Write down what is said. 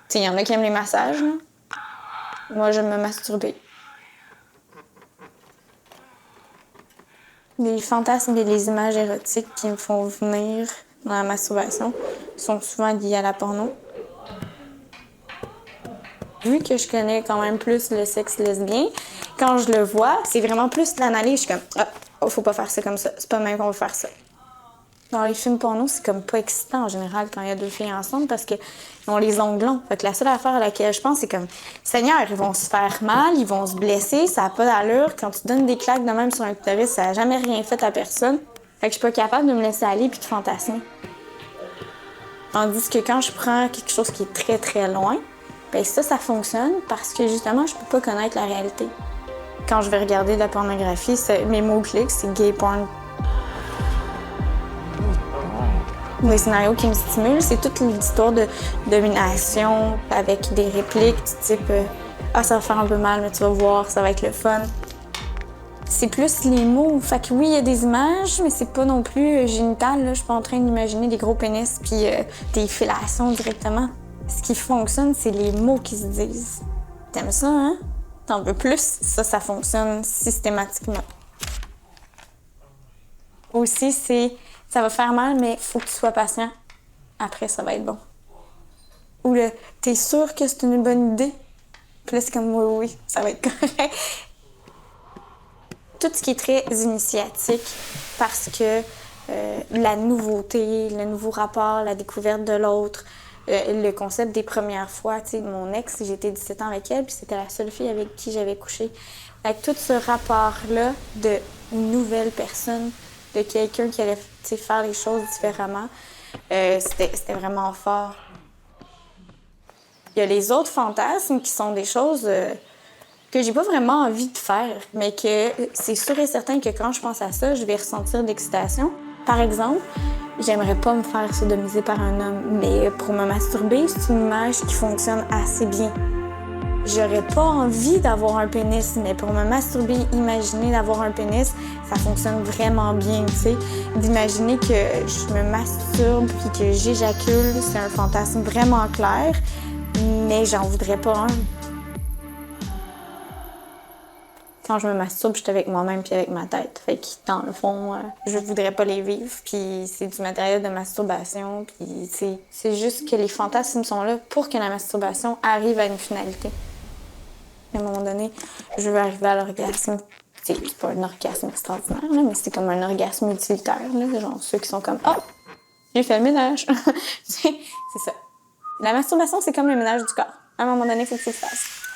sais, il y en a qui aiment les massages, là. Moi, j'aime me masturber. Les fantasmes et les images érotiques qui me font venir dans la masturbation sont souvent liés à la porno. Vu que je connais quand même plus le sexe lesbien, quand je le vois, c'est vraiment plus l'analyse. Je suis comme, ah, oh, faut pas faire ça comme ça. C'est pas même qu'on va faire ça. Dans les films porno, c'est comme pas excitant en général quand il y a deux filles ensemble parce qu'ils ont les ongles longs. Fait que la seule affaire à laquelle je pense, c'est comme, Seigneur, ils vont se faire mal, ils vont se blesser, ça a pas d'allure. Quand tu donnes des claques de même sur un clitoris, ça a jamais rien fait à personne. Fait que je suis pas capable de me laisser aller puis de fantasmer. Tandis que quand je prends quelque chose qui est très très loin, ben ça fonctionne parce que justement, je peux pas connaître la réalité. Quand je vais regarder de la pornographie, mes mots-clés, c'est gay porn. Les scénarios qui me stimulent, c'est toute l'histoire de domination avec des répliques du type ah, ça va faire un peu mal, mais tu vas voir, ça va être le fun. C'est plus les mots. Fait que oui, il y a des images, mais c'est pas non plus génital. Là. Je suis pas en train d'imaginer des gros pénis puis des fellations directement. Ce qui fonctionne, c'est les mots qui se disent. T'aimes ça, hein? T'en veux plus? Ça fonctionne systématiquement. Aussi, ça va faire mal, mais faut que tu sois patient. Après, ça va être bon. Ou le t'es sûr que c'est une bonne idée? Puis là, c'est comme oui, ça va être correct. Tout ce qui est très initiatique, parce que la nouveauté, le nouveau rapport, la découverte de l'autre, le concept des premières fois. Tu sais, mon ex, j'ai été 17 ans avec elle, puis c'était la seule fille avec qui j'avais couché. Avec tout ce rapport-là d'une nouvelle personne, de quelqu'un qui allait faire les choses différemment, c'était vraiment fort. Il y a les autres fantasmes qui sont des choses que j'ai pas vraiment envie de faire, mais que c'est sûr et certain que quand je pense à ça, je vais ressentir de l'excitation. Par exemple, j'aimerais pas me faire sodomiser par un homme, mais pour me masturber, c'est une image qui fonctionne assez bien. J'aurais pas envie d'avoir un pénis, mais pour me masturber, imaginer d'avoir un pénis, ça fonctionne vraiment bien, tu sais. D'imaginer que je me masturbe puis que j'éjacule, c'est un fantasme vraiment clair, mais j'en voudrais pas un. Quand je me masturbe, je suis avec moi-même puis avec ma tête. Fait que, dans le fond, je voudrais pas les vivre. Puis c'est du matériel de masturbation. Puis c'est juste que les fantasmes sont là pour que la masturbation arrive à une finalité. À un moment donné, je veux arriver à l'orgasme. C'est pas un orgasme extraordinaire, là, mais c'est comme un orgasme utilitaire. Là, genre ceux qui sont comme « Ah, j'ai fait le ménage! » C'est ça. La masturbation, c'est comme le ménage du corps. À un moment donné, il faut que tu le fasses.